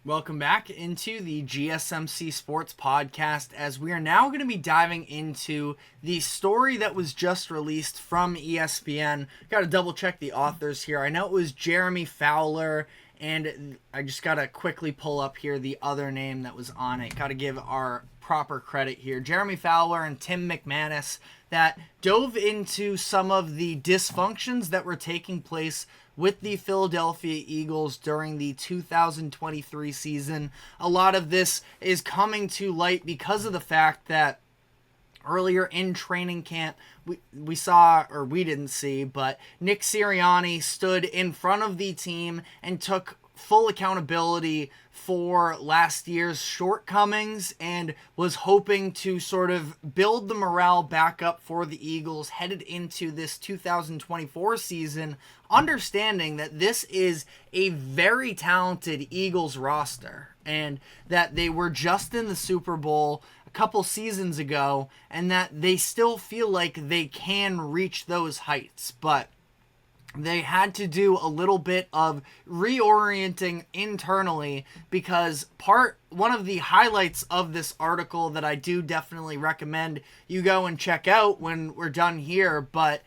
Welcome back into the GSMC Sports Podcast, as we are now going to be diving into the story that was just released from ESPN. Got to double check the authors here. I know it was Jeremy Fowler, and I just got to quickly pull up here the other name that was on it. Got to give our proper credit here. Jeremy Fowler and Tim McManus, that dove into some of the dysfunctions that were taking place with the Philadelphia Eagles during the 2023 season. A lot of this is coming to light because of the fact that earlier in training camp, we saw, or we didn't see, but Nick Sirianni stood in front of the team and took full accountability for last year's shortcomings and was hoping to sort of build the morale back up for the Eagles headed into this 2024 season, understanding that this is a very talented Eagles roster and that they were just in the Super Bowl a couple seasons ago and that they still feel like they can reach those heights, but they had to do a little bit of reorienting internally, because one of the highlights of this article that I do definitely recommend you go and check out when we're done here, but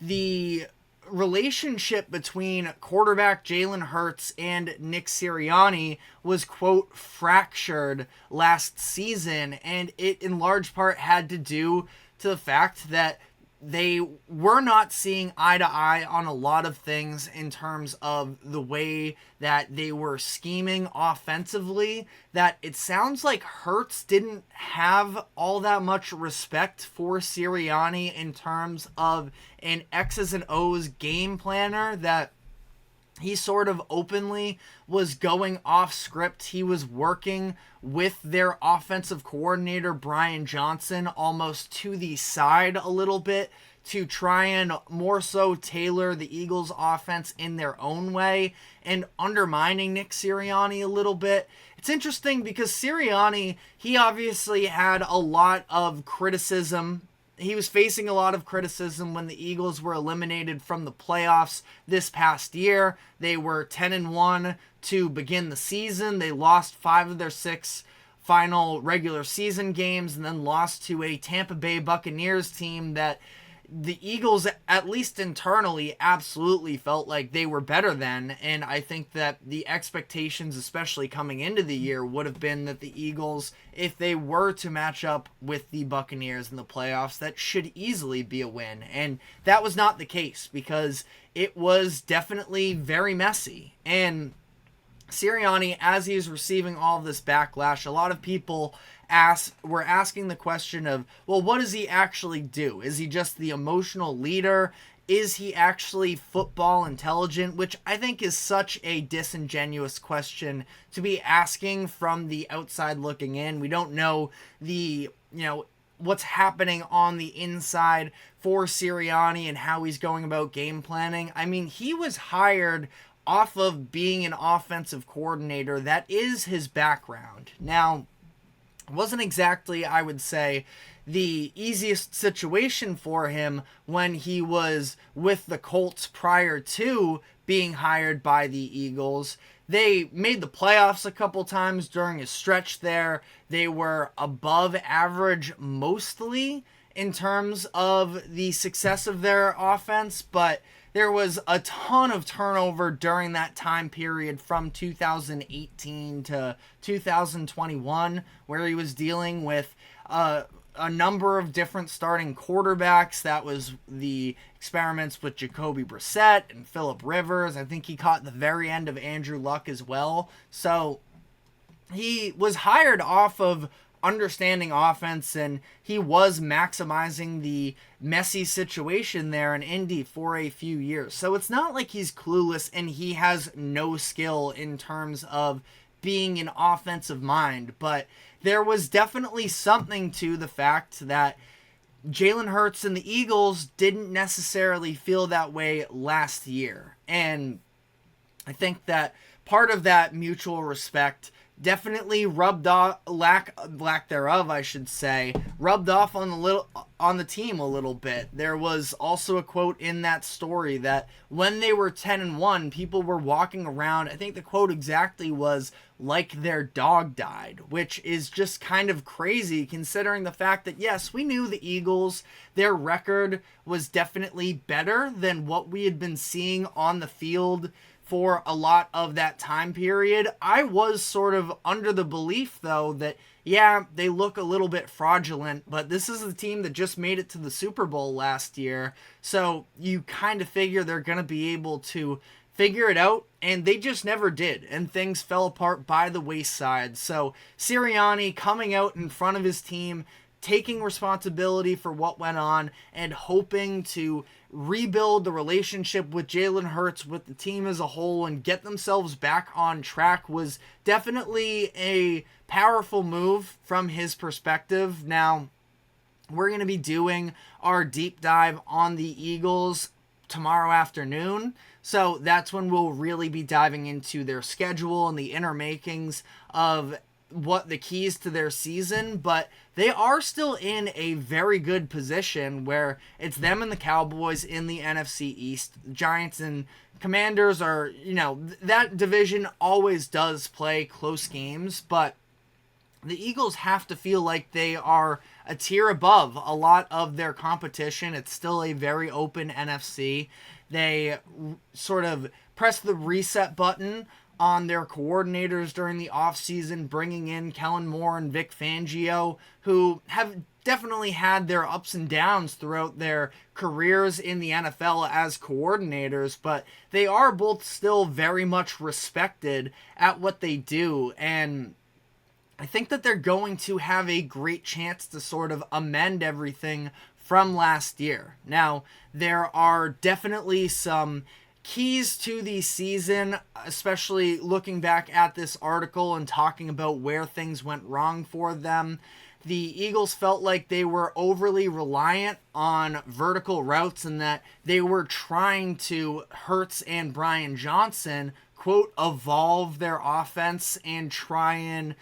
the relationship between quarterback Jalen Hurts and Nick Sirianni was, quote, fractured last season, and it in large part had to do to the fact that they were not seeing eye to eye on a lot of things in terms of the way that they were scheming offensively, that it sounds like Hurts didn't have all that much respect for Sirianni in terms of an X's and O's game planner, that he sort of openly was going off script. He was working with their offensive coordinator, Brian Johnson, almost to the side a little bit to try and more so tailor the Eagles' offense in their own way and undermining Nick Sirianni a little bit. It's interesting because Sirianni, he obviously had a lot of criticism. He was facing a lot of criticism when the Eagles were eliminated from the playoffs this past year. They were 10-1 to begin the season. They lost 5 of their 6 final regular season games and then lost to a Tampa Bay Buccaneers team that the Eagles, at least internally, absolutely felt like they were better than. And I think that the expectations, especially coming into the year, would have been that the Eagles, if they were to match up with the Buccaneers in the playoffs, that should easily be a win. And that was not the case, because it was definitely very messy. And Sirianni, as he is receiving all of this backlash, a lot of people were asking the question of, well, what does he actually do? Is he just the emotional leader? Is he actually football intelligent? Which I think is such a disingenuous question to be asking from the outside looking in. We don't know what's happening on the inside for Sirianni and how he's going about game planning. I mean, he was hired off of being an offensive coordinator. That is his background. Now, it wasn't exactly, I would say, the easiest situation for him when he was with the Colts prior to being hired by the Eagles. They made the playoffs a couple times during a stretch there. They were above average mostly in terms of the success of their offense, but there was a ton of turnover during that time period from 2018 to 2021, where he was dealing with a number of different starting quarterbacks. That was the experiments with Jacoby Brissett and Phillip Rivers. I think he caught the very end of Andrew Luck as well. So he was hired off of understanding offense, and he was maximizing the messy situation there in Indy for a few years. So it's not like he's clueless and he has no skill in terms of being an offensive mind, but there was definitely something to the fact that Jalen Hurts and the Eagles didn't necessarily feel that way last year. And I think that part of that mutual respect definitely rubbed off, lack thereof, I should say, rubbed off on the team a little bit. There was also a quote in that story that when they were 10-1, people were walking around, I think the quote exactly was, like their dog died, which is just kind of crazy considering the fact that, yes, we knew the Eagles, their record was definitely better than what we had been seeing on the field for a lot of that time period. I was sort of under the belief, though, that, yeah, they look a little bit fraudulent, but this is the team that just made it to the Super Bowl last year, so you kind of figure they're going to be able to figure it out, and they just never did, and things fell apart by the wayside. So Sirianni coming out in front of his team, taking responsibility for what went on, and hoping to rebuild the relationship with Jalen Hurts, with the team as a whole, and get themselves back on track was definitely a powerful move from his perspective. Now, we're going to be doing our deep dive on the Eagles tomorrow afternoon, so that's when we'll really be diving into their schedule and the inner makings of what the keys to their season, but they are still in a very good position where it's them and the Cowboys in the NFC East. Giants and Commanders are, that division always does play close games, but the Eagles have to feel like they are a tier above a lot of their competition. It's still a very open NFC. They sort of press the reset button on their coordinators during the offseason, bringing in Kellen Moore and Vic Fangio, who have definitely had their ups and downs throughout their careers in the NFL as coordinators, but they are both still very much respected at what they do, and I think that they're going to have a great chance to sort of amend everything from last year. Now, there are definitely some keys to the season, especially looking back at this article and talking about where things went wrong for them. The Eagles felt like they were overly reliant on vertical routes and that they were trying to, Hurts and Brian Johnson, quote, evolve their offense and try and,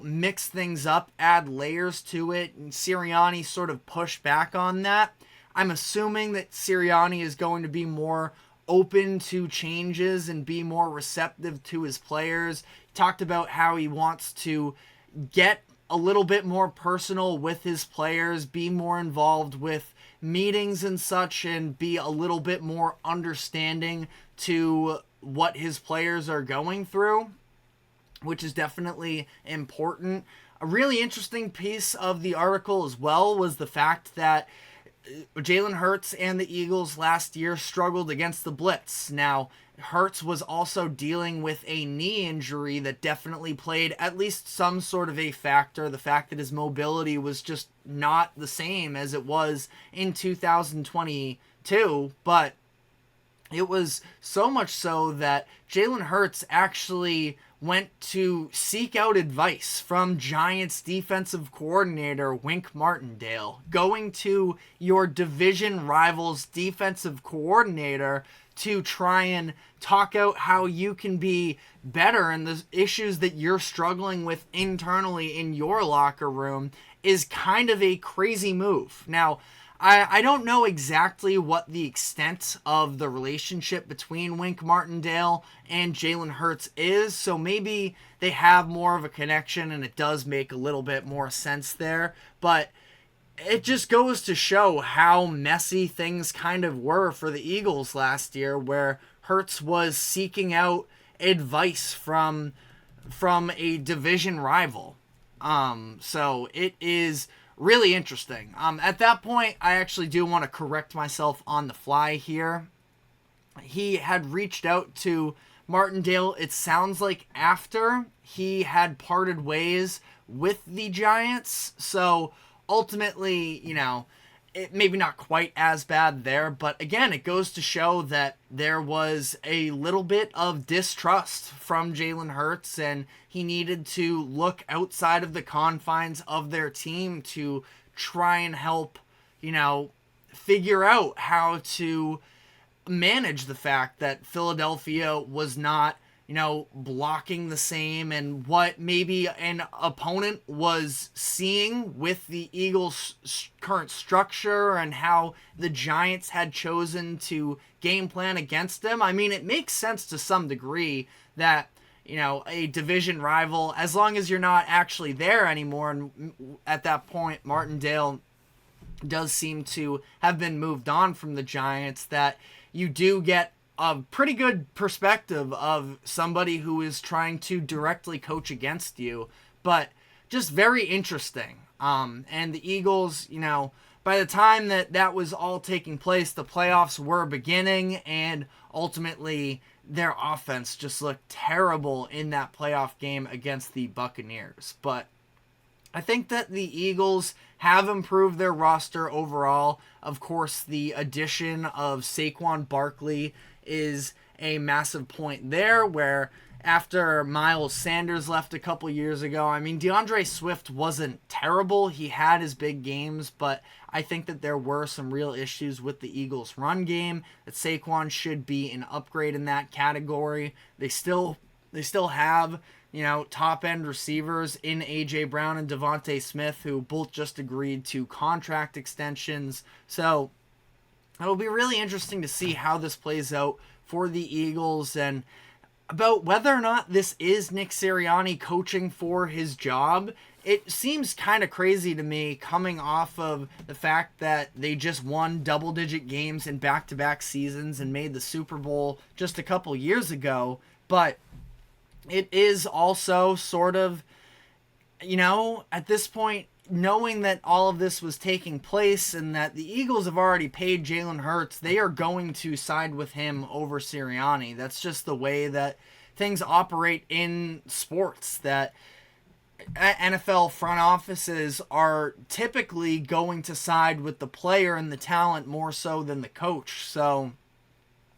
mix things up, add layers to it, and Sirianni sort of pushed back on that. I'm assuming that Sirianni is going to be more open to changes and be more receptive to his players. He talked about how he wants to get a little bit more personal with his players, be more involved with meetings and such, and be a little bit more understanding to what his players are going through, which is definitely important. A really interesting piece of the article as well was the fact that Jalen Hurts and the Eagles last year struggled against the blitz. Now, Hurts was also dealing with a knee injury that definitely played at least some sort of a factor. The fact that his mobility was just not the same as it was in 2022, but it was so much so that Jalen Hurts actually went to seek out advice from Giants defensive coordinator Wink Martindale, going to your division rival's defensive coordinator to try and talk out how you can be better and the issues that you're struggling with internally in your locker room is kind of a crazy move. Now, I don't know exactly what the extent of the relationship between Wink Martindale and Jalen Hurts is, so maybe they have more of a connection and it does make a little bit more sense there, but it just goes to show how messy things kind of were for the Eagles last year, where Hurts was seeking out advice from a division rival. So it is really interesting. At that point, I actually do want to correct myself on the fly here. He had reached out to Martindale, it sounds like, after he had parted ways with the Giants. So ultimately, it maybe not quite as bad there, but again, it goes to show that there was a little bit of distrust from Jalen Hurts, and he needed to look outside of the confines of their team to try and help, figure out how to manage the fact that Philadelphia was not blocking the same, and what maybe an opponent was seeing with the Eagles' current structure and how the Giants had chosen to game plan against them. I mean, it makes sense to some degree that, a division rival, as long as you're not actually there anymore, and at that point, Martindale does seem to have been moved on from the Giants, that you do get a pretty good perspective of somebody who is trying to directly coach against you, but just very interesting. And the Eagles, by the time that was all taking place, the playoffs were beginning, and ultimately their offense just looked terrible in that playoff game against the Buccaneers. But I think that the Eagles have improved their roster overall. Of course, the addition of Saquon Barkley is a massive point there, where after Miles Sanders left a couple years ago, I mean, DeAndre Swift wasn't terrible. He had his big games, but I think that there were some real issues with the Eagles' run game, that Saquon should be an upgrade in that category. They still have, top-end receivers in A.J. Brown and Devontae Smith, who both just agreed to contract extensions. So it'll be really interesting to see how this plays out for the Eagles, and about whether or not this is Nick Sirianni coaching for his job. It seems kind of crazy to me, coming off of the fact that they just won double-digit games in back-to-back seasons and made the Super Bowl just a couple years ago. But it is also sort of, at this point, knowing that all of this was taking place and that the Eagles have already paid Jalen Hurts, they are going to side with him over Sirianni. That's just the way that things operate in sports, that NFL front offices are typically going to side with the player and the talent more so than the coach. So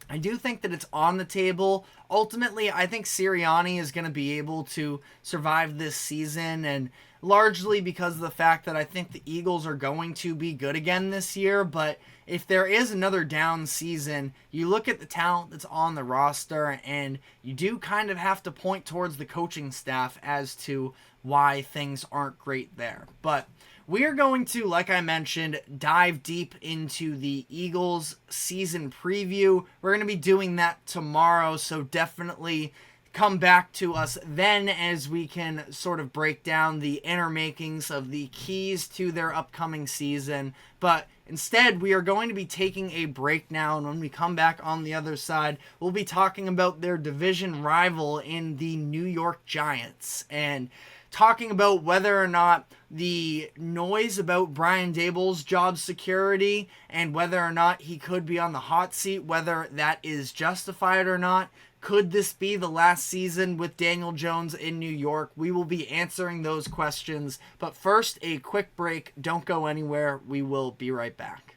I do think that it's on the table. Ultimately, I think Sirianni is going to be able to survive this season, and largely because of the fact that I think the Eagles are going to be good again this year. But if there is another down season, you look at the talent that's on the roster, and you do kind of have to point towards the coaching staff as to why things aren't great there. But we are going to, like I mentioned, dive deep into the Eagles season preview. We're going to be doing that tomorrow, so definitely come back to us then, as we can sort of break down the inner makings of the keys to their upcoming season. But instead, we are going to be taking a break now, and when we come back on the other side, we'll be talking about their division rival in the New York Giants, and talking about whether or not the noise about Brian Daboll's job security and whether or not he could be on the hot seat, whether that is justified or not. Could this be the last season with Daniel Jones in New York? We will be answering those questions. But first, a quick break. Don't go anywhere. We will be right back.